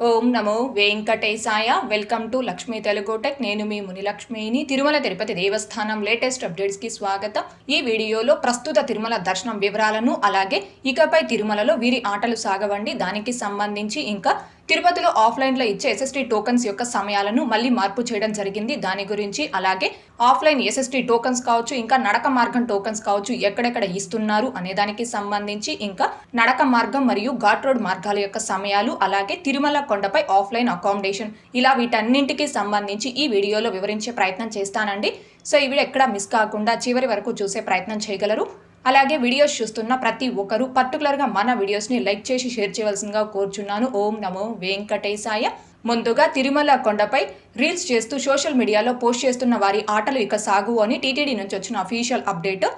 Om Namo Venkatesaya. Welcome to Lakshmi Telugu tech. నేను మీ మునిలక్ష్మిని. తిరుమల తిరుపతి దేవస్థానం latest అప్డేట్స్కి స్వాగతం. ఈ వీడియోలో ప్రస్తుత తిరుమల దర్శనం వివరాలను, అలాగే ఇకపై తిరుమలలో వీరి ఆటలు సాగవండి దానికి సంబంధించి, ఇంకా తిరుపతిలో ఆఫ్లైన్లో ఇచ్చే ఎస్ఎస్టీ టోకన్స్ యొక్క సమయాలను మళ్ళీ మార్పు చేయడం జరిగింది దాని గురించి, అలాగే ఆఫ్లైన్ ఎస్ఎస్టీ టోకన్స్ కావచ్చు, ఇంకా నడక మార్గం టోకన్స్ కావచ్చు ఎక్కడెక్కడ ఇస్తున్నారు అనే దానికి సంబంధించి, ఇంకా నడక మార్గం మరియు ఘాట్ రోడ్ మార్గాల యొక్క సమయాలు, అలాగే తిరుమల కొండపై ఆఫ్లైన్ అకామిడేషన్, ఇలా వీటన్నింటికి సంబంధించి ఈ వీడియోలో వివరించే ప్రయత్నం చేస్తానండి. సో ఈ వీడియో ఎక్కడ మిస్ కాకుండా చివరి వరకు చూసే ప్రయత్నం చేయగలరు. అలాగే వీడియోస్ చూస్తున్న ప్రతి ఒక్కరూ పర్టికులర్గా మన వీడియోస్ని లైక్ చేసి షేర్ చేయవలసిందిగా కోరుచున్నాను. ఓం నమో వెంకటేశాయ. ముందుగా తిరుమల కొండపై రీల్స్ చేస్తూ సోషల్ మీడియాలో పోస్ట్ చేస్తున్న వారి ఆటలు ఇక సాగు అని టీటీడీ నుంచి వచ్చిన అఫీషియల్ అప్డేట్.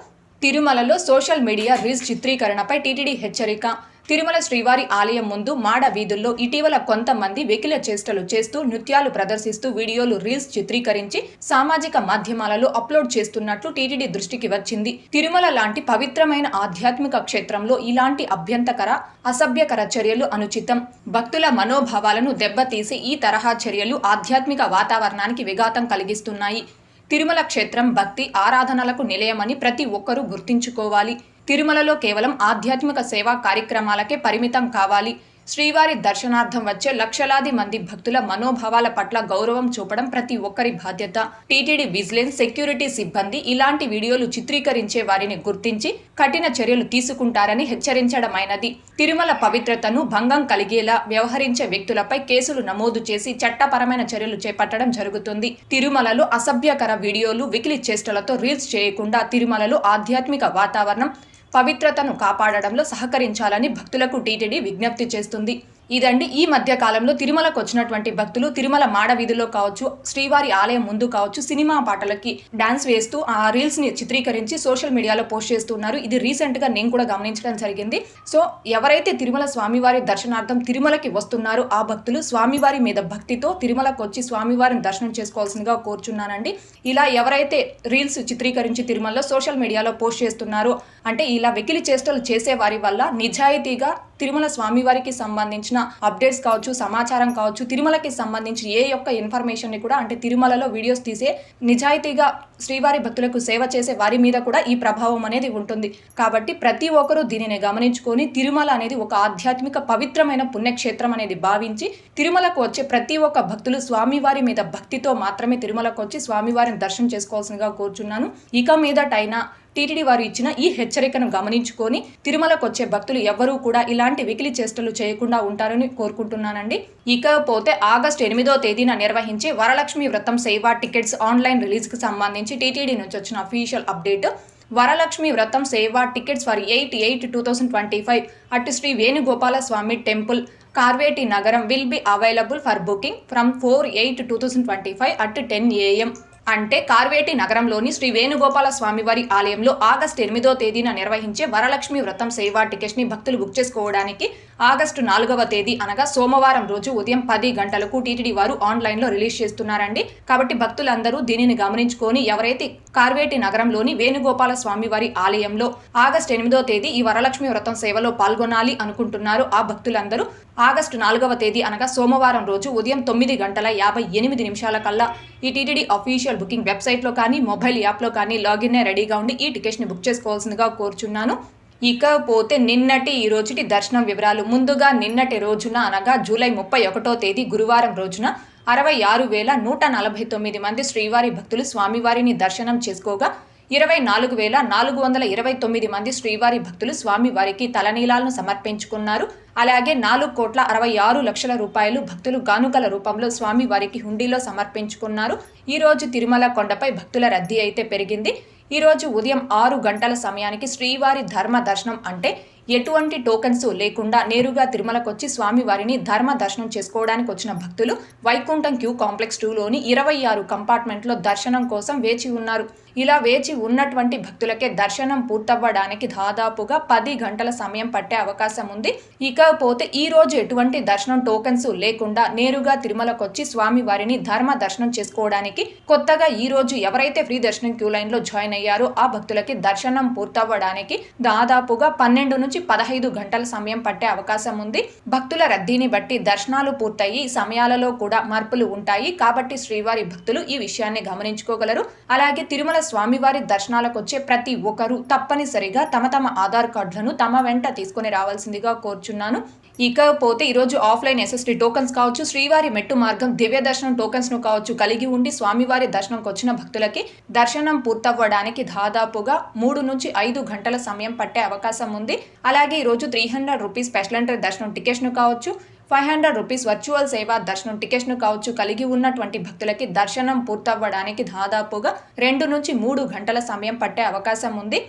తిరుమలలో సోషల్ మీడియా రీల్స్ చిత్రీకరణపై టీటీడీ హెచ్చరిక. తిరుమల శ్రీవారి ఆలయం ముందు మాడ వీధుల్లో ఇటీవల కొంతమంది వెకిల చేష్టలు చేస్తూ, నృత్యాలు ప్రదర్శిస్తూ వీడియోలు, రీల్స్ చిత్రీకరించి సామాజిక మాధ్యమాలలో అప్లోడ్ చేస్తున్నట్లు టీటీడీ దృష్టికి వచ్చింది. తిరుమల లాంటి పవిత్రమైన ఆధ్యాత్మిక క్షేత్రంలో ఇలాంటి అభ్యంతకర, అసభ్యకర చర్యలు అనుచితం. భక్తుల మనోభావాలను దెబ్బతీసి ఈ తరహా చర్యలు ఆధ్యాత్మిక వాతావరణానికి విఘాతం కలిగిస్తున్నాయి. తిరుమల క్షేత్రం భక్తి ఆరాధనలకు నిలయమని ప్రతి ఒక్కరూ గుర్తించుకోవాలి. తిరుమలలో కేవలం ఆధ్యాత్మిక సేవా కార్యక్రమాలకే పరిమితం కావాలి. శ్రీవారి దర్శనార్థం వచ్చే లక్షలాది మంది భక్తుల మనోభావాల పట్ల గౌరవం చూపడం ప్రతి ఒక్కరి బాధ్యత. టీటీడీ విజిలెన్స్, సెక్యూరిటీ సిబ్బంది ఇలాంటి వీడియోలు చిత్రీకరించే వారిని గుర్తించి కఠిన చర్యలు తీసుకుంటారని హెచ్చరించడమైనది. తిరుమల పవిత్రతను భంగం కలిగేలా వ్యవహరించే వ్యక్తులపై కేసులు నమోదు చేసి చట్టపరమైన చర్యలు చేపట్టడం జరుగుతుంది. తిరుమలలో అసభ్యకర వీడియోలు, వెకిలి చేష్టలతో రీల్స్ చేయకుండా తిరుమలలో ఆధ్యాత్మిక వాతావరణం, పవిత్రతను కాపాడడంలో సహకరించాలని భక్తులకు టీటీడీ విజ్ఞప్తి చేస్తుంది. ఇదండి ఈ మధ్య కాలంలో తిరుమలకు వచ్చినటువంటి భక్తులు తిరుమల మాడ వీధిలో కావచ్చు, శ్రీవారి ఆలయం ముందు కావచ్చు, సినిమా పాటలకి డాన్స్ వేస్తూ ఆ రీల్స్ ని చిత్రీకరించి సోషల్ మీడియాలో పోస్ట్ చేస్తున్నారు. ఇది రీసెంట్ గా నేను కూడా గమనించడం జరిగింది. సో ఎవరైతే తిరుమల స్వామివారి దర్శనార్థం తిరుమలకి వస్తున్నారో ఆ భక్తులు స్వామివారి మీద భక్తితో తిరుమలకు వచ్చి స్వామివారిని దర్శనం చేసుకోవాల్సిందిగా కోరుచున్నానండి. ఇలా ఎవరైతే రీల్స్ చిత్రీకరించి తిరుమలలో సోషల్ మీడియాలో పోస్ట్ చేస్తున్నారో, అంటే ఇలా వెకిలి చేష్టలు చేసే వారి వల్ల నిజాయితీగా తిరుమల స్వామివారికి సంబంధించిన అప్డేట్స్ కావచ్చు, సమాచారం కావచ్చు, తిరుమలకి సంబంధించి ఏ యొక్క ఇన్ఫర్మేషన్ ని కూడా, అంటే తిరుమలలో వీడియోస్ తీసే నిజాయితీగా శ్రీవారి భక్తులకు సేవ చేసే వారి మీద కూడా ఈ ప్రభావం అనేది ఉంటుంది. కాబట్టి ప్రతి ఒక్కరూ దీనిని గమనించుకొని తిరుమల అనేది ఒక ఆధ్యాత్మిక పవిత్రమైన పుణ్యక్షేత్రం అనేది భావించి తిరుమలకు వచ్చే ప్రతి ఒక్క భక్తులు స్వామివారి మీద భక్తితో మాత్రమే తిరుమలకు వచ్చి స్వామివారిని దర్శనం చేసుకోవాల్సిందిగా కోరుచున్నాను. ఇక మీదటైనా టీటీడీ వారు ఇచ్చిన ఈ హెచ్చరికను గమనించుకొని తిరుమలకు వచ్చే భక్తులు ఎవ్వరూ కూడా ఇలాంటి వెకిలి చేష్టలు చేయకుండా ఉంటారని కోరుకుంటున్నానండి. ఇకపోతే ఆగస్టు 8వ తేదీన నిర్వహించే వరలక్ష్మి వ్రతం సేవా టికెట్స్ ఆన్లైన్ రిలీజ్కి సంబంధించి టీటీడీ నుంచి వచ్చిన official update. Varalakshmi Vratam seva tickets for 8/8/2025 at Sri Venugopala Swamy temple, Karveti Nagaram will be available for booking from 4/8/2025 at 10 AM. అంటే కార్వేటి నగరంలోని శ్రీ వేణుగోపాల స్వామివారి ఆలయంలో ఆగస్టు 8వ తేదీన నిర్వహించే వరలక్ష్మి వ్రతం సేవా టికెట్స్ ని భక్తులు బుక్ చేసుకోవడానికి ఆగస్టు 4వ తేదీ అనగా సోమవారం రోజు ఉదయం 10 గంటలకు టీటీడీ వారు ఆన్లైన్లో రిలీజ్ చేస్తున్నారండి. కాబట్టి భక్తులందరూ దీనిని గమనించుకొని ఎవరైతే కార్వేటి నగరంలోని వేణుగోపాల స్వామివారి ఆలయంలో ఆగస్టు 8వ తేదీ ఈ వరలక్ష్మి వ్రతం సేవలో పాల్గొనాలి అనుకుంటున్నారో ఆ భక్తులందరూ ఆగస్టు 4వ తేదీ అనగా సోమవారం రోజు ఉదయం 9:58 కల్లా ఈ టీటీడీ అఫీషియల్ బుకింగ్ వెబ్సైట్లో కానీ, మొబైల్ యాప్లో కానీ లాగిన్ రెడీగా ఉండి ఈ టికెట్స్ని బుక్ చేసుకోవాల్సిందిగా కోరుచున్నాను. ఇకపోతే నిన్నటి ఈ రోజుటి దర్శనం వివరాలు. ముందుగా నిన్నటి రోజున అనగా జూలై 31వ తేదీ గురువారం రోజున 66,149 మంది శ్రీవారి భక్తులు స్వామివారిని దర్శనం చేసుకోగా 24,429 మంది శ్రీవారి భక్తులు స్వామివారికి తలనీలాలను సమర్పించుకున్నారు. అలాగే 4,66,00,000 రూపాయలు భక్తులు కానుకల రూపంలో స్వామివారికి హుండీలో సమర్పించుకున్నారు. ఈరోజు తిరుమల కొండపై భక్తుల రద్దీ అయితే పెరిగింది. ఈరోజు ఉదయం 6 గంటల సమయానికి శ్రీవారి ధర్మ దర్శనం, అంటే ఎటువంటి టోకెన్స్ లేకుండా నేరుగా తిరుమలకు వచ్చి స్వామివారిని ధర్మ దర్శనం చేసుకోవడానికి వచ్చిన భక్తులు వైకుంఠం క్యూ కాంప్లెక్స్ 2లోని 26 కంపార్ట్మెంట్లో దర్శనం కోసం వేచి ఉన్నారు. ఇలా వేచి ఉన్నటువంటి భక్తులకే దర్శనం పూర్తవ్వడానికి దాదాపుగా 10 గంటల సమయం పట్టే అవకాశం ఉంది. ఇకపోతే ఈ రోజు ఎటువంటి దర్శనం టోకెన్స్ లేకుండా నేరుగా తిరుమలకొచ్చి స్వామి వారిని ధర్మ దర్శనం చేసుకోవడానికి కొత్తగా ఈ రోజు ఎవరైతే ఫ్రీ దర్శనం క్యూ లైన్ లో జాయిన్ అయ్యారో ఆ భక్తులకి దర్శనం పూర్తవ్వడానికి దాదాపుగా 12 నుంచి 15 గంటల సమయం పట్టే అవకాశం ఉంది. భక్తుల రద్దీని బట్టి దర్శనాలు పూర్తయి సమయాలలో కూడా మార్పులు ఉంటాయి కాబట్టి శ్రీవారి భక్తులు ఈ విషయాన్ని గమనించుకోగలరు. అలాగే తిరుమల స్వామివారి దర్శనాలకు వచ్చే ప్రతి ఒక్కరూ తప్పనిసరిగా తమ ఆధార్ కార్డులను తమ వెంట తీసుకుని రావాల్సిందిగా కోరుచున్నాను. ఇకపోతే ఈరోజు ఆఫ్లైన్ ఎస్ఎస్టీ టోకన్స్ కావచ్చు, శ్రీవారి మెట్టు మార్గం దివ్య దర్శనం టోకన్స్ ను కావచ్చు కలిగి ఉండి స్వామివారి దర్శనంకి వచ్చిన భక్తులకి దర్శనం పూర్తవ్వడానికి దాదాపుగా 3 నుంచి 5 గంటల సమయం పట్టే అవకాశం ఉంది. అలాగే ఈరోజు 300 రూపీస్ స్పెషల్ ఎంట్రీ దర్శనం టికెట్స్ ను కావచ్చు, 500 రూపీస్ వర్చువల్ సేవా దర్శనం టికెట్స్ ను కావచ్చు కలిగి ఉన్నటువంటి భక్తులకి దర్శనం పూర్తవ్వడానికి దాదాపుగా 2 నుంచి 3 గంటల సమయం పట్టే అవకాశం ఉంది.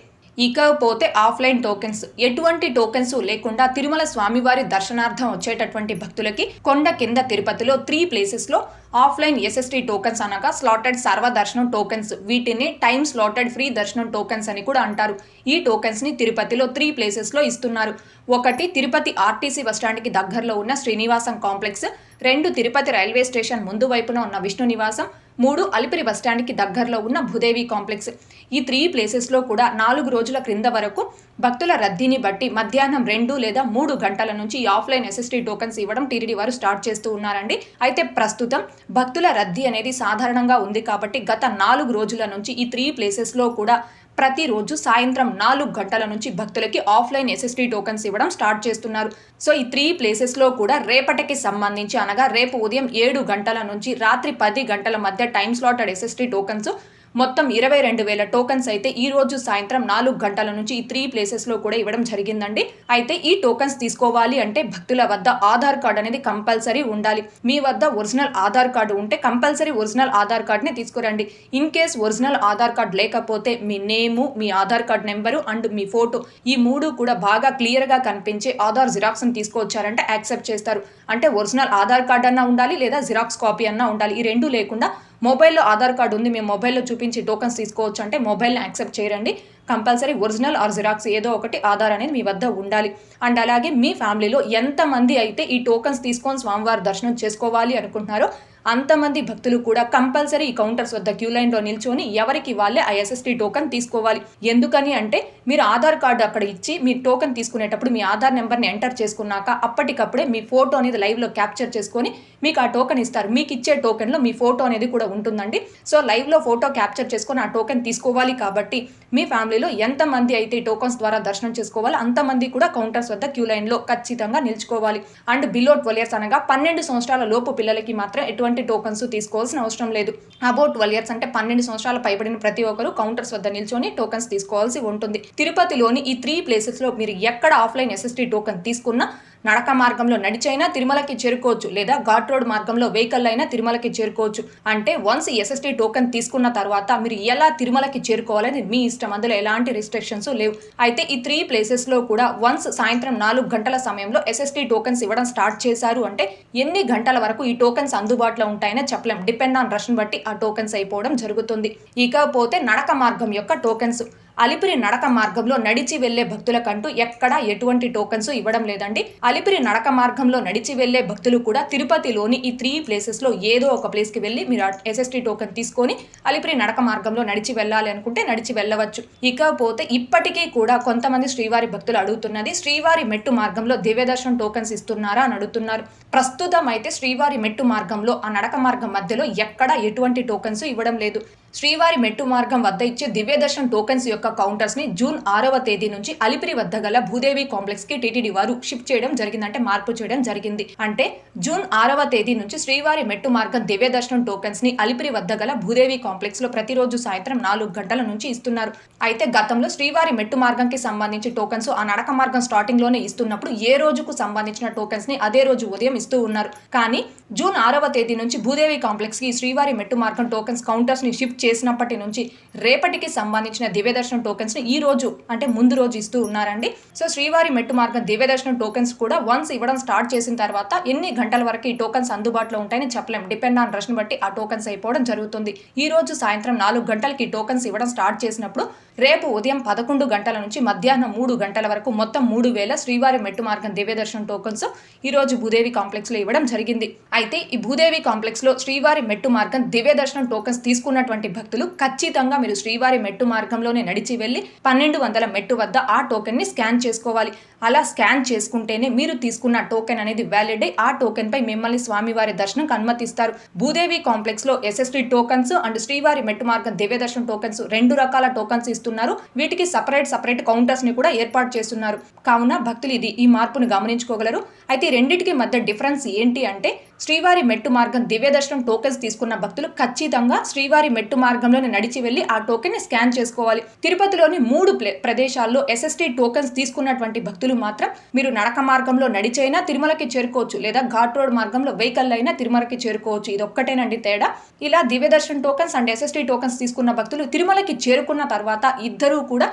ఇకపోతే ఆఫ్లైన్ టోకెన్స్ ఎటువంటి టోకెన్స్ లేకుండా తిరుమల స్వామివారి దర్శనార్థం వచ్చేటటువంటి భక్తులకి కొండ కింద తిరుపతిలో 3 ప్లేసెస్లో ఆఫ్లైన్ ఎస్ఎస్టీ టోకెన్స్ అనగా స్లాటెడ్ సర్వ దర్శనం టోకెన్స్, వీటిని టైమ్ స్లాటెడ్ ఫ్రీ దర్శనం టోకెన్స్ అని కూడా అంటారు. ఈ టోకెన్స్ ని తిరుపతిలో 3 ప్లేసెస్లో ఇస్తున్నారు. ఒకటి తిరుపతి ఆర్టీసీ బస్టాండ్కి దగ్గరలో ఉన్న Srinivasam complex, 2 Tirupati railway station ముందు వైపున ఉన్న విష్ణు నివాసం, 3 అలిపిరి బస్టాండ్కి దగ్గరలో ఉన్న భూదేవి కాంప్లెక్స్. ఈ 3 ప్లేసెస్లో కూడా 4 రోజుల క్రింద వరకు భక్తుల రద్దీని బట్టి మధ్యాహ్నం 2 లేదా 3 గంటల నుంచి ఈ ఆఫ్లైన్ ఎస్ఎస్టీ టోకెన్స్ ఇవ్వడం టీటీడీ వారు స్టార్ట్ చేస్తూ ఉన్నారండి. అయితే ప్రస్తుతం భక్తుల రద్దీ అనేది సాధారణంగా ఉంది కాబట్టి గత 4 రోజుల నుంచి ఈ 3 ప్లేసెస్లో కూడా ప్రతిరోజు సాయంత్రం 4 గంటల నుంచి భక్తులకి ఆఫ్లైన్ ఎస్ఎస్టీ టోకెన్స్ ఇవ్వడం స్టార్ట్ చేస్తున్నారు. సో ఈ 3 ప్లేసెస్లో కూడా రేపటికి సంబంధించి అనగా రేపు ఉదయం 7 గంటల నుంచి రాత్రి 10 గంటల మధ్య టైమ్ స్లాటెడ్ ఎస్ఎస్టీ టోకెన్స్ మొత్తం 22,000 టోకెన్స్ అయితే ఈ రోజు సాయంత్రం 4 గంటల నుంచి ఈ 3 ప్లేసెస్లో కూడా ఇవ్వడం జరిగిందండి. అయితే ఈ టోకెన్స్ తీసుకోవాలి అంటే భక్తుల వద్ద ఆధార్ కార్డ్ అనేది కంపల్సరీ ఉండాలి. మీ వద్ద ఒరిజినల్ ఆధార్ కార్డు ఉంటే కంపల్సరీ ఒరిజినల్ ఆధార్ కార్డ్ని తీసుకురండి. In case original Aadhaar card లేకపోతే మీ నేము, మీ ఆధార్ కార్డ్ నెంబరు అండ్ మీ ఫోటో ఈ 3 కూడా బాగా క్లియర్గా కనిపించే ఆధార్ జిరాక్స్ని తీసుకొచ్చారంటే యాక్సెప్ట్ చేస్తారు. అంటే ఒరిజినల్ ఆధార్ కార్డ్ అన్నా ఉండాలి లేదా జిరాక్స్ కాపీ అన్నా ఉండాలి. ఈ 2 లేకుండా మొబైల్లో ఆధార్ కార్డు ఉంది మేము మొబైల్లో చూపించి టోకన్స్ తీసుకోవచ్చు అంటే మొబైల్ని యాక్సెప్ట్ చేయరండి. కంపల్సరీ ఒరిజినల్ ఆర్ జిరాక్స్ ఏదో ఒకటి ఆధార్ అనేది మీ వద్ద ఉండాలి. అండ్ అలాగే మీ ఫ్యామిలీలో ఎంతమంది అయితే ఈ టోకన్స్ తీసుకొని స్వామివారి దర్శనం చేసుకోవాలి అనుకుంటున్నారో అంతమంది భక్తులు కూడా కంపల్సరీ ఈ కౌంటర్స్ వద్ద క్యూ లైన్లో నిల్చొని ఎవరికి వాళ్ళే ఆ ఎస్ఎస్టీ టోకన్ తీసుకోవాలి. ఎందుకని అంటే మీరు ఆధార్ కార్డు అక్కడ ఇచ్చి మీ టోకన్ తీసుకునేటప్పుడు మీ ఆధార్ నెంబర్ని ఎంటర్ చేసుకున్నాక అప్పటికప్పుడే మీ ఫోటో అనేది లైవ్లో క్యాప్చర్ చేసుకొని మీకు ఆ టోకెన్ ఇస్తారు. మీకు ఇచ్చే టోకెన్లో మీ ఫోటో అనేది కూడా ఉంటుందండి. సో లైవ్లో ఫోటో క్యాప్చర్ చేసుకొని ఆ టోకెన్ తీసుకోవాలి. కాబట్టి మీ ఫ్యామిలీలో ఎంతమంది అయితే ఈ టోకన్స్ ద్వారా దర్శనం చేసుకోవాలి అంతమంది కూడా కౌంటర్స్ వద్ద క్యూ లైన్లో ఖచ్చితంగా నిల్చుకోవాలి. అండ్ బిలో 12 years అనగా 12 సంవత్సరాల లోపు పిల్లలకి మాత్రం ఎటువంటి టోకన్స్ తీసుకోవాల్సిన అవసరం లేదు. అబౌట్ 12 years అంటే 12 సంవత్సరాల పైబడిన ప్రతి ఒక్కరు కౌంటర్స్ వద్ద నిల్చొని టోకన్స్ తీసుకోవాల్సి ఉంటుంది. తిరుపతిలోని ఈ 3 ప్లేసెస్లో మీరు ఎక్కడ ఆఫ్లైన్ ఎస్ఎస్టీ టోకన్ తీసుకున్నా నడక మార్గంలో నడిచైనా తిరుమలకి చేరుకోవచ్చు లేదా ఘాట్ రోడ్ మార్గంలో వెహికల్ అయినా తిరుమలకి చేరుకోవచ్చు. అంటే వన్స్ ఎస్ఎస్టీ టోకెన్ తీసుకున్న తర్వాత మీరు ఎలా తిరుమలకి చేరుకోవాలని మీ ఇష్టం, అందులో ఎలాంటి రిస్ట్రిక్షన్స్ లేవు. అయితే ఈ 3 ప్లేసెస్లో కూడా వన్స్ సాయంత్రం 4 గంటల సమయంలో ఎస్ఎస్టీ టోకెన్స్ ఇవ్వడం స్టార్ట్ చేశారు అంటే ఎన్ని గంటల వరకు ఈ టోకెన్స్ అందుబాటులో ఉంటాయనే చెప్పలేం. డిపెండ్ ఆన్ రష్ని బట్టి ఆ టోకెన్స్ అయిపోవడం జరుగుతుంది. ఇకపోతే నడక మార్గం యొక్క టోకెన్స్ అలిపిరి నడక మార్గంలో నడిచి వెళ్లే భక్తులకంటూ ఎక్కడా ఎటువంటి టోకన్స్ ఇవ్వడం లేదండి. అలిపిరి నడక మార్గంలో నడిచి వెళ్లే భక్తులు కూడా తిరుపతిలోని ఈ 3 ప్లేసెస్లో ఏదో ఒక ప్లేస్కి వెళ్ళి మీరు ఎస్ఎస్టీ టోకెన్ తీసుకొని అలిపిరి నడక మార్గంలో నడిచి వెళ్ళాలి అనుకుంటే నడిచి వెళ్ళవచ్చు. ఇకపోతే ఇప్పటికీ కూడా కొంతమంది శ్రీవారి భక్తులు అడుగుతున్నది శ్రీవారి మెట్టు మార్గంలో దివ్య దర్శనం టోకెన్స్ ఇస్తున్నారా అని అడుగుతున్నారు. ప్రస్తుతం అయితే శ్రీవారి మెట్టు మార్గంలో ఆ నడక మార్గం మధ్యలో ఎక్కడా ఎటువంటి టోకెన్స్ ఇవ్వడం లేదు. శ్రీవారి మెట్టు మార్గం వద్ద ఇచ్చే దివ్య దర్శనం టోకెన్స్ యొక్క కౌంటర్స్ ని జూన్ 6వ తేదీ నుంచి అలిపిరి వద్ద గల భూదేవి కాంప్లెక్స్ కి టీటీడీ వారు షిఫ్ట్ చేయడం జరిగింది. అంటే మార్పు చేయడం జరిగింది. అంటే జూన్ 6వ తేదీ నుంచి శ్రీవారి మెట్టు మార్గం దివ్య దర్శనం టోకెన్స్ ని అలిపిరి వద్ద గల భూదేవి కాంప్లెక్స్ లో ప్రతిరోజు సాయంత్రం 4 గంటల నుంచి ఇస్తున్నారు. అయితే గతంలో శ్రీవారి మెట్టు మార్గంకి సంబంధించి టోకెన్స్ ఆ నడక మార్గం స్టార్టింగ్ లోనే ఇస్తున్నప్పుడు ఏ రోజుకు సంబంధించిన టోకెన్స్ ని అదే రోజు ఉదయం ఇస్తూ ఉన్నారు. కానీ జూన్ 6వ తేదీ నుంచి భూదేవి కాంప్లెక్స్ కి శ్రీవారి మెట్టు మార్గం టోకెన్స్ కౌంటర్స్ ని షిఫ్ట్ చేసినప్పటి నుంచి రేపటికి సంబంధించిన దివ్యదర్శనం టోకెన్స్ ని ఈ రోజు అంటే ముందు రోజు ఇస్తూ ఉన్నారండి. సో శ్రీవారి మెట్టు మార్గం దివ్యదర్శనం టోకెన్స్ కూడా వన్స్ ఇవ్వడం స్టార్ట్ చేసిన తర్వాత ఎన్ని గంటల వరకు ఈ టోకెన్స్ అందుబాటులో ఉంటాయని చెప్పలేం. డిపెండ్ ఆన్ రష్ ని బట్టి ఆ టోకెన్స్ అయిపోవడం జరుగుతుంది. ఈ రోజు సాయంత్రం 4 గంటలకి టోకెన్స్ ఇవ్వడం స్టార్ట్ చేసినప్పుడు రేపు ఉదయం 11 గంటల నుంచి మధ్యాహ్నం 3 గంటల వరకు మొత్తం 3000 శ్రీవారి మెట్టు మార్గం దివ్యదర్శనం టోకెన్స్ ఈ రోజు భూదేవి కాంప్లెక్స్ లో ఇవ్వడం జరిగింది. అయితే ఈ భూదేవి కాంప్లెక్స్ లో శ్రీవారి మెట్టు మార్గం దివ్యదర్శనం టోకెన్స్ తీసుకున్నటువంటి భక్తులు ఖచ్చితంగా మీరు శ్రీవారి మెట్టు మార్గంలోనే నడిచి వెళ్లి 1200 మెట్టు వద్ద ఆ టోకెన్ ని స్కాన్ చేసుకోవాలి. అలా స్కాన్ చేసుకుంటేనే మీరు తీసుకున్న టోకెన్ అనేది వ్యాలిడ్ అయి ఆ టోకెన్ పై మిమ్మల్ని స్వామివారి దర్శనంకి అనుమతిస్తారు. భూదేవి కాంప్లెక్స్ లో ఎస్ఎస్టీ టోకన్స్ అండ్ శ్రీవారి మెట్టు మార్గం దివ్యదర్శనం టోకెన్స్ 2 రకాల టోకన్స్ ఇస్తున్నారు. వీటికి సపరేట్ కౌంటర్స్ ని కూడా ఏర్పాటు చేస్తున్నారు. కావున భక్తులు ఈ మార్పును గమనించుకోగలరు. అయితే రెండింటికి మధ్య డిఫరెన్స్ ఏంటి అంటే శ్రీవారి మెట్టు మార్గం దివ్యదర్శనం టోకెన్స్ తీసుకున్న భక్తులు ఖచ్చితంగా శ్రీవారి మెట్టు మార్గంలోనే నడిచి వెళ్లి ఆ టోకెన్ ని స్కాన్ చేసుకోవాలి. తిరుపతిలోని 3 ప్రదేశాల్లో ఎస్ఎస్టీ టోకెన్స్ తీసుకున్నటువంటి భక్తులు మాత్రం మీరు నడక మార్గంలో నడిచైనా తిరుమలకి చేరుకోవచ్చు, లేదా ఘాట్ రోడ్ మార్గంలో వెహికల్ అయినా తిరుమలకి చేరుకోవచ్చు. ఇది ఒక్కటేనండి తేడా. ఇలా దివ్యదర్శనం టోకెన్స్ అండ్ ఎస్ఎస్టీ టోకెన్స్ తీసుకున్న భక్తులు తిరుమలకి చేరుకున్న తర్వాత ఇద్దరూ కూడా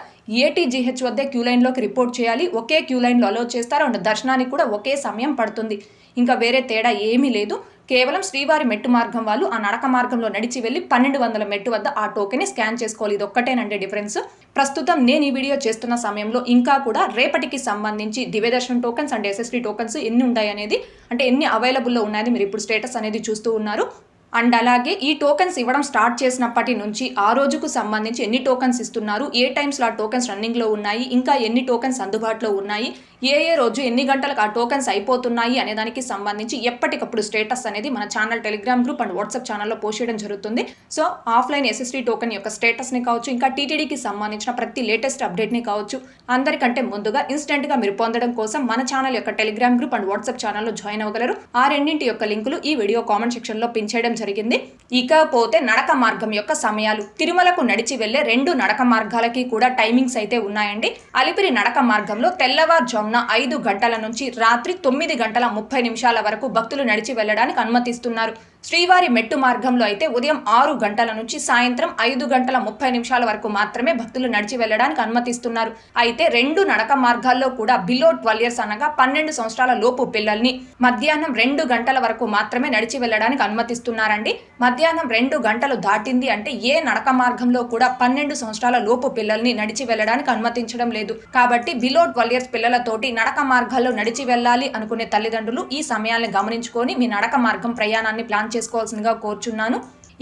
ఏటీజీహెచ్ వద్ద క్యూ లైన్ లోకి రిపోర్ట్ చేయాలి. ఒకే క్యూ లైన్ లో అలో చేస్తారు అండ్ దర్శనానికి కూడా ఒకే సమయం పడుతుంది. ఇంకా వేరే తేడా ఏమీ లేదు. కేవలం శ్రీవారి మెట్టు మార్గం వాళ్ళు ఆ నడక మార్గంలో నడిచి వెళ్లి 1200 మెట్టు వద్ద ఆ టోకెన్ ని స్కాన్ చేసుకోవాలి. ఇది ఒక్కటేనండి డిఫరెన్స్. ప్రస్తుతం నేను ఈ వీడియో చేస్తున్న సమయంలో ఇంకా కూడా రేపటికి సంబంధించి దివ్యదర్శనం టోకెన్స్ అండ్ ఎస్ఎస్టీ టోకెన్స్ ఎన్ని ఉన్నాయి అనేది, అంటే ఎన్ని అవైలబుల్లో ఉన్నాయని మీరు ఇప్పుడు స్టేటస్ అనేది చూస్తూ ఉన్నారు. అండ్ అలాగే ఈ టోకెన్స్ ఇవ్వడం స్టార్ట్ చేసినప్పటి నుంచి ఆ రోజుకు సంబంధించి ఎన్ని టోకెన్స్ ఇస్తున్నారు, ఏ టైమ్స్లో ఆ టోకెన్స్ రన్నింగ్లో ఉన్నాయి, ఇంకా ఎన్ని టోకెన్స్ అందుబాటులో ఉన్నాయి, ఏ రోజు ఎన్ని గంటలకు ఆ టోకెన్స్ అయిపోతున్నాయి అనే దానికి సంబంధించి ఎప్పటికప్పుడు స్టేటస్ అనేది మన channel Telegram group and WhatsApp ఛానల్లో పోస్ట్ చేయడం జరుగుతుంది. సో ఆఫ్లైన్ ఎస్ఎస్టీ టోకెన్ యొక్క స్టేటస్ని కావచ్చు, ఇంకా టీటీడీకి సంబంధించిన ప్రతి లేటెస్ట్ అప్డేట్ని కావచ్చు, అందరికంటే ముందుగా ఇన్స్టెంట్గా మీరు పొందడం కోసం మన ఛానల్ యొక్క టెలిగ్రామ్ గ్రూప్ అండ్ వాట్సాప్ ఛానల్లో జాయిన్ అవ్వగలరు. ఆ రెండింటి యొక్క లింకులు ఈ వీడియో కామెంట్ సెక్షన్లో పిన్ చేయడం జరిగింది. ఇకపోతే నడక మార్గం యొక్క సమయాలు. తిరుమలకు నడిచి వెళ్లే 2 నడక మార్గాలకి కూడా టైమింగ్స్ అయితే ఉన్నాయండి. అలిపిరి నడక మార్గంలో తెల్లవారుజామున 5 గంటల నుంచి రాత్రి 9:30 వరకు భక్తులు నడిచి వెళ్లడానికి అనుమతిస్తున్నారు. శ్రీవారి మెట్టు మార్గంలో అయితే ఉదయం 6 గంటల నుంచి సాయంత్రం 5:30 వరకు మాత్రమే భక్తులు నడిచి వెళ్లడానికి అనుమతిస్తున్నారు. అయితే 2 నడక మార్గాల్లో కూడా బిలో 12 years అనగా 12 సంవత్సరాల లోపు పిల్లల్ని మధ్యాహ్నం 2 గంటల వరకు మాత్రమే నడిచి వెళ్లడానికి అనుమతిస్తున్నారండి. మధ్యాహ్నం 2 గంటలు దాటింది అంటే ఏ నడక మార్గంలో కూడా 12 సంవత్సరాల లోపు పిల్లల్ని నడిచి వెళ్లడానికి అనుమతించడం లేదు. కాబట్టి బిలో 12 years పిల్లలతోటి నడక మార్గాల్లో నడిచి వెళ్ళాలి అనుకునే తల్లిదండ్రులు ఈ సమయాన్ని గమనించుకొని మీ నడక మార్గం ప్రయాణాన్ని ప్లాన్ చేసుకోవాల్సిందిగా కోరుచున్నాను.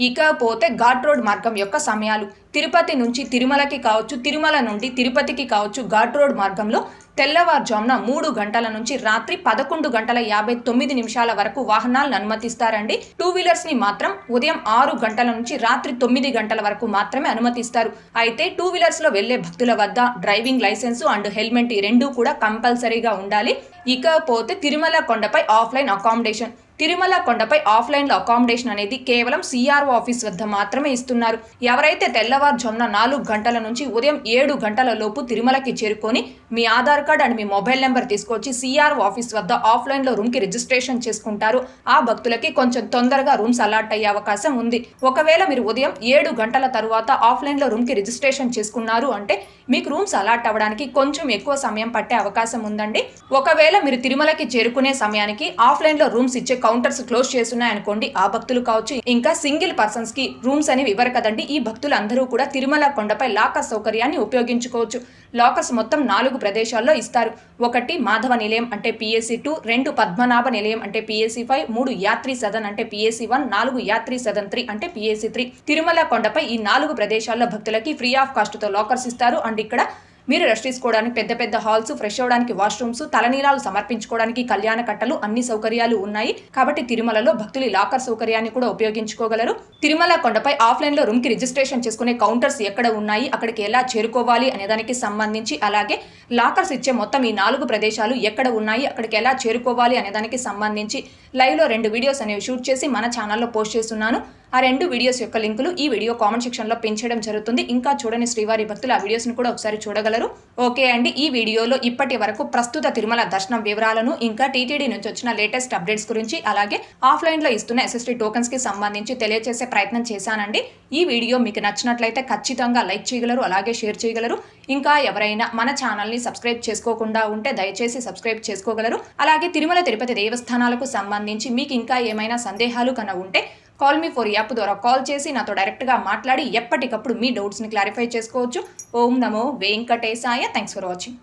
ఇకపోతే ఘాట్ రోడ్ మార్గం యొక్క సమయాలు. తిరుపతి నుంచి తిరుమలకి కావచ్చు, తిరుమల నుండి తిరుపతికి కావచ్చు, ఘాట్ రోడ్ మార్గంలో తెల్లవారుజామున 3 గంటల నుంచి రాత్రి 11:59 వరకు వాహనాలను అనుమతిస్తారండి. 2 వీలర్స్ ని మాత్రం ఉదయం 6 గంటల నుంచి రాత్రి 9 గంటల వరకు మాత్రమే అనుమతిస్తారు. అయితే 2 వీలర్స్ లో వెళ్లే భక్తుల వద్ద డ్రైవింగ్ లైసెన్స్ అండ్ హెల్మెట్ ఈ 2 కూడా కంపల్సరీగా ఉండాలి. ఇకపోతే తిరుమల కొండపై ఆఫ్లైన్ అకామిడేషన్. తిరుమల కొండపై ఆఫ్లైన్లో అకామిడేషన్ అనేది కేవలం సిఆర్ఓ ఆఫీస్ వద్ద మాత్రమే ఇస్తున్నారు. ఎవరైతే తెల్లవారుజామున 4 గంటల నుంచి ఉదయం 7 గంటల లోపు తిరుమలకి చేరుకొని మీ ఆధార్ కార్డ్ అండ్ మీ మొబైల్ నెంబర్ తీసుకొచ్చి సిఆర్ఓ ఆఫీస్ వద్ద ఆఫ్లైన్లో రూమ్కి రిజిస్ట్రేషన్ చేసుకుంటారు, ఆ భక్తులకి కొంచెం తొందరగా రూమ్స్ అలాట్ అయ్యే అవకాశం ఉంది. ఒకవేళ మీరు ఉదయం 7 గంటల తరువాత ఆఫ్లైన్లో రూమ్కి రిజిస్ట్రేషన్ చేసుకున్నారు అంటే మీకు రూమ్స్ అలాట్ అవ్వడానికి కొంచెం ఎక్కువ సమయం పట్టే అవకాశం ఉందండి. ఒకవేళ మీరు తిరుమలకి చేరుకునే సమయానికి ఆఫ్లైన్లో రూమ్స్ ఇచ్చే కౌంటర్స్ క్లోజ్ చేస్తున్నాయనుకోండి, ఆ భక్తులు కావచ్చు, ఇంకా సింగిల్ పర్సన్స్ కి రూమ్స్ అనేవి ఇవ్వరు కదండి. ఈ భక్తులు అందరూ కూడా తిరుమల కొండపై లాకర్ సౌకర్యాన్ని ఉపయోగించుకోవచ్చు. లాకర్స్ మొత్తం 4 ప్రదేశాల్లో ఇస్తారు. 1 మాధవ నిలయం అంటే PAC 2, 2 పద్మనాభ నిలయం అంటే PAC 5, 3 యాత్రి సదన్ అంటే PAC 1, 4 యాత్రి సదన్ 3 అంటే PAC 3. తిరుమల కొండపై ఈ 4 ప్రదేశాల్లో భక్తులకి ఫ్రీ ఆఫ్ కాస్ట్ తో లాకర్స్ ఇస్తారు. అండ్ ఇక్కడ మీరు రెస్ట్ తీసుకోవడానికి పెద్ద పెద్ద హాల్స్, ఫ్రెష్ అవ్వడానికి వాష్రూమ్స్, తలనీలాలు సమర్పించుకోవడానికి కళ్యాణ కట్టలు, అన్ని సౌకర్యాలు ఉన్నాయి. కాబట్టి తిరుమలలో భక్తులు లాకర్ సౌకర్యాన్ని కూడా ఉపయోగించుకోగలరు. తిరుమల కొండపై ఆఫ్లైన్లో రూమ్కి రిజిస్ట్రేషన్ చేసుకునే కౌంటర్స్ ఎక్కడ ఉన్నాయి, అక్కడికి ఎలా చేరుకోవాలి అనే దానికి సంబంధించి, అలాగే లాకర్స్ ఇచ్చే మొత్తం ఈ 4 ప్రదేశాలు ఎక్కడ ఉన్నాయి, అక్కడికి ఎలా చేరుకోవాలి అనే దానికి సంబంధించి లైవ్లో 2 వీడియోస్ అనేవి షూట్ చేసి మన ఛానల్లో పోస్ట్ చేస్తున్నాను. ఆ 2 వీడియోస్ యొక్క లింకులు ఈ వీడియో కామెంట్ సెక్షన్లో పిన్ చేయడం జరుగుతుంది. ఇంకా చూడని శ్రీవారి భక్తులు ఆ వీడియోస్ని కూడా ఒకసారి చూడగలరు. ఓకే అండి, ఈ వీడియోలో ఇప్పటి వరకు ప్రస్తుత తిరుమల దర్శనం వివరాలను, ఇంకా టీటీడీ నుంచి వచ్చిన లేటెస్ట్ అప్డేట్స్ గురించి, అలాగే ఆఫ్లైన్లో ఇస్తున్న SST టోకన్స్కి సంబంధించి తెలియజేసే ప్రయత్నం చేశానండి. ఈ వీడియో మీకు నచ్చినట్లయితే ఖచ్చితంగా లైక్ చేయగలరు, అలాగే షేర్ చేయగలరు. ఇంకా ఎవరైనా మన ఛానల్ని సబ్స్క్రైబ్ చేసుకోకుండా ఉంటే దయచేసి సబ్స్క్రైబ్ చేసుకోగలరు. అలాగే తిరుమల తిరుపతి దేవస్థానాలకు సంబంధించి మీకు ఇంకా ఏమైనా సందేహాలు కన్నా ఉంటే కాల్ మీ ఫర్ యాప్ ద్వారా కాల్ చేసి నాతో డైరెక్ట్గా మాట్లాడి ఎప్పటికప్పుడు మీ డౌట్స్ని క్లారిఫై చేసుకోవచ్చు. ఓం నమో వెంకటేశాయ. Thanks for watching.